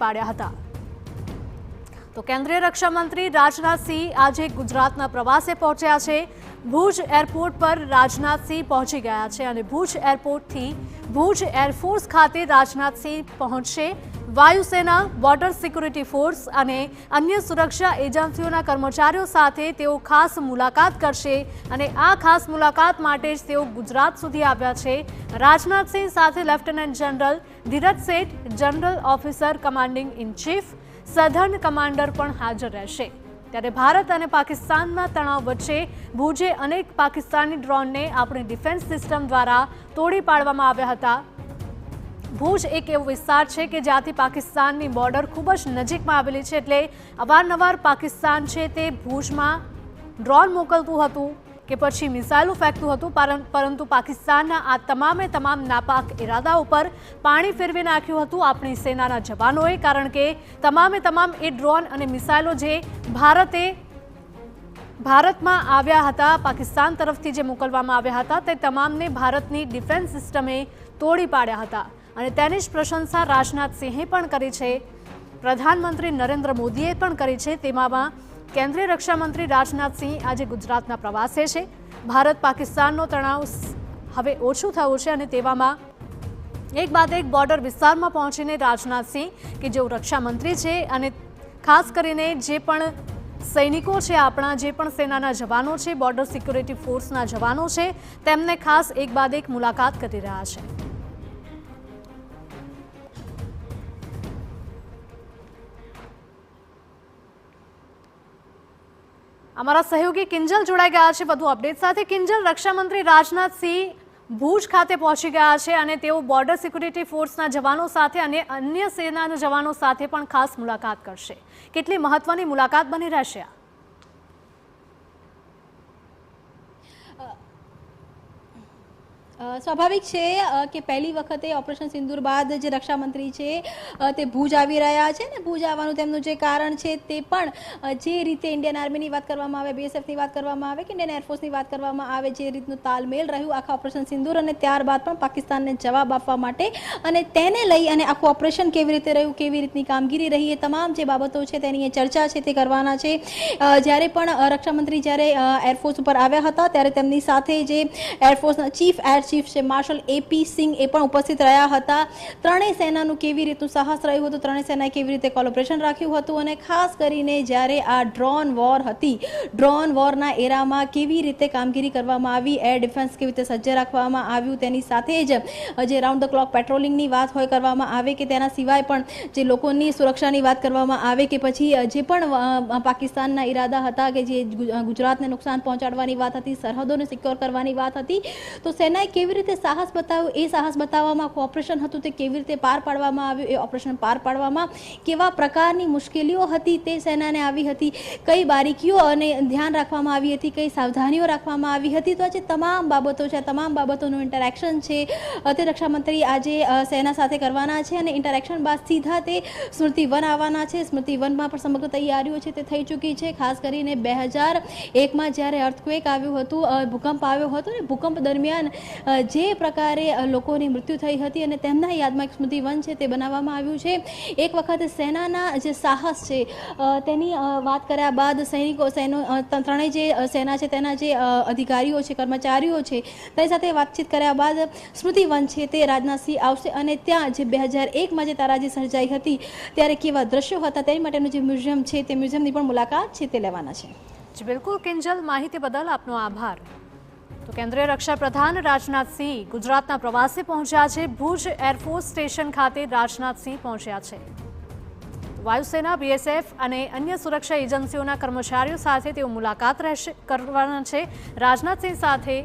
પાડ્યા હતા। તો કેન્દ્રીય રક્ષા મંત્રી રાજનાથસિંહ આજે ગુજરાતના પ્રવાસે પહોંચ્યા છે। ભુજ એરપોર્ટ પર રાજનાથસિંહ પહોંચી ગયા છે અને ભુજ એરપોર્ટથી ભુજ એરફોર્સ ખાતે રાજનાથસિંહ પહોંચશે। વાયુસેના, બોર્ડર સિક્યુરિટી ફોર્સ અને અન્ય સુરક્ષા એજન્સીઓના કર્મચારીઓ સાથે તેઓ ખાસ મુલાકાત કરશે અને આ ખાસ મુલાકાત માટે જ તેઓ ગુજરાત સુધી આવ્યા છે। રાજનાથસિંહ સાથે lieutenant general Dhiraj Sheth, general officer commanding in chief, southern commander પણ હાજર રહેશે। ત્યારે ભારત અને પાકિસ્તાનના તણાવ વચ્ચે ભુજે અનેક પાકિસ્તાની ડ્રોનને આપણી ડિફેન્સ સિસ્ટમ દ્વારા તોડી પાડવામાં આવ્યા હતા। ભુજ એક એવો વિસ્તાર છે કે જ્યાંથી પાકિસ્તાનની બોર્ડર ખૂબ જ નજીકમાં આવેલી છે, એટલે અવારનવાર પાકિસ્તાન છે તે ભુજમાં ડ્રોન મોકલતું હતું કે પછી મિસાઇલો ફેંકતું હતું, પરંતુ પાકિસ્તાનના આ તમામ નાપાક ઇરાદા ઉપર પાણી ફેરવી નાખ્યું હતું આપણી સેનાના જવાનોએ, કારણ કે તમામ એ ડ્રોન અને મિસાઇલો જે ભારતમાં આવ્યા હતા, પાકિસ્તાન તરફથી જે મોકલવામાં આવ્યા હતા, તે તમામને ભારતની ડિફેન્સ સિસ્ટમે તોડી પાડ્યા હતા અને તેની જ પ્રશંસા રાજનાથસિંહે પણ કરી છે, પ્રધાનમંત્રી નરેન્દ્ર મોદીએ પણ કરી છે। તેમાં કેન્દ્રીય રક્ષા મંત્રી રાજનાથસિંહ આજે ગુજરાતના પ્રવાસે છે। ભારત પાકિસ્તાનનો તણાવ હવે ઓછું થયું છે અને તેવામાં એક બાદ એક બોર્ડર વિસ્તારમાં પહોંચીને રાજનાથસિંહ કે જેઓ રક્ષા મંત્રી છે અને ખાસ કરીને જે પણ સૈનિકો છે, આપણા જે પણ સેનાના જવાનો છે, બોર્ડર સિક્યુરિટી ફોર્સના જવાનો છે, તેમને ખાસ એક બાદ એક મુલાકાત કરી રહ્યા છે। અમારા સહયોગી કિંજલ જોડાઈ ગયા છે વધુ અપડેટ સાથે। કિંજલ, રક્ષામંત્રી રાજનાથસિંહ ભુજ ખાતે પહોંચી ગયા છે અને તેઓ બોર્ડર સિક્યુરિટી ફોર્સના જવાનો સાથે અને અન્ય સેનાના જવાનો સાથે પણ ખાસ મુલાકાત કરશે। કેટલી મહત્વની મુલાકાત બની રહેશે? સ્વાભાવિક છે કે પહેલી વખતે ઓપરેશન સિંદૂર બાદ જે રક્ષા મંત્રી છે તે ભુજ આવી રહ્યા છે ને ભુજ આવવાનું તેમનું જે કારણ છે તે પણ જે રીતે ઇન્ડિયન આર્મીની વાત કરવામાં આવે, બીએસએફની વાત કરવામાં આવે કે ઇન્ડિયન એરફોર્સની વાત કરવામાં આવે, જે રીતનું તાલમેલ રહ્યું આખા ઓપરેશન સિંદૂર અને ત્યારબાદ પણ પાકિસ્તાનને જવાબ આપવા માટે અને તેને લઈ અને આખું ઓપરેશન કેવી રીતે રહ્યું, કેવી રીતની કામગીરી રહી, એ તમામ જે બાબતો છે તેની ચર્ચા છે તે કરવાના છે। જ્યારે પણ રક્ષામંત્રી જ્યારે એરફોર્સ ઉપર આવ્યા હતા ત્યારે તેમની સાથે જે એરફોર્સના ચીફ છે માર્શલ એપી સિંહ એ પણ ઉપસ્થિત રહ્યા હતા। ત્રણેય સેનાનું કેવી રીતનું સાહસ રહ્યું હતું, ત્રણેય સેનાએ કેવી રીતે કોલોબરેશન રાખ્યું હતું અને ખાસ કરીને જ્યારે આ ડ્રોન વોર હતી, ડ્રોન વોરના એરામાં કેવી રીતે કામગીરી કરવામાં આવી, એર ડિફેન્સ કેવી રીતે સજ્જ રાખવામાં આવ્યું, તેની સાથે જ જે રાઉન્ડ ધ ક્લોક પેટ્રોલિંગની વાત હોય કરવામાં આવે કે તેના સિવાય પણ જે લોકોની સુરક્ષાની વાત કરવામાં આવે કે પછી જે પણ પાકિસ્તાનના ઈરાદા હતા કે જે ગુજરાતને નુકસાન પહોંચાડવાની વાત હતી, સરહદોને સિક્યોર કરવાની વાત હતી, તો સેનાએ કેવી રીતે સાહસ બતાવ્યું, એ સાહસ બતાવવામાં ઓપરેશન હતું તે કેવી રીતે પાર પાડવામાં આવ્યું, એ ઓપરેશન પાર પાડવામાં કેવા પ્રકારની મુશ્કેલીઓ હતી તે સેનાને આવી હતી, કઈ બારીકીઓ અને ધ્યાન રાખવામાં આવી હતી, કઈ સાવધાનીઓ રાખવામાં આવી હતી, તો આજે તમામ બાબતો છે, તમામ બાબતોનું ઇન્ટરેક્શન છે તે રક્ષામંત્રી આજે સેના સાથે કરવાના છે અને ઇન્ટરેક્શન બાદ સીધા તે સ્મૃતિ વન આવવાના છે। સ્મૃતિ વનમાં પણ સમગ્ર તૈયારીઓ છે તે થઈ ચૂકી છે। ખાસ કરીને 2001માં જ્યારે અર્થક્વેક આવ્યું હતું, ભૂકંપ આવ્યો હતો ને ભૂકંપ દરમિયાન જે પ્રકારે લોકોની મૃત્યુ થઈ હતી અને તેમના યાદમાં એક સ્મૃતિ વન છે તે બનાવવામાં આવ્યું છે। એક વખત સેનાના જે સાહસ છે તેની વાત કર્યા બાદ ત્રણેય જે સેના છે તેના જે અધિકારીઓ છે, કર્મચારીઓ છે, તેની સાથે વાતચીત કર્યા બાદ સ્મૃતિ વન છે તે રાજનાથસિંહ આવશે અને ત્યાં જે 2001માં જે તારાજી સર્જાઈ હતી ત્યારે કેવા દ્રશ્યો હતા તેની માટેનું જે મ્યુઝિયમ છે તે મ્યુઝિયમની પણ મુલાકાત છે તે લેવાના છે। જી બિલકુલ કિંજલ, માહિતી બદલ આપનો આભાર। તો કેન્દ્રીય રક્ષા પ્રધાન રાજનાથસિંહ ગુજરાતના પ્રવાસે પહોંચ્યા છે। ભુજ એરફોર્સ સ્ટેશન ખાતે રાજનાથસિંહ પહોંચ્યા છે। વાયુસેના, બીએસએફ અને અન્ય સુરક્ષા એજન્સીઓના કર્મચારીઓ સાથે તેઓ મુલાકાત કરવાના છે। રાજનાથસિંહ સાથે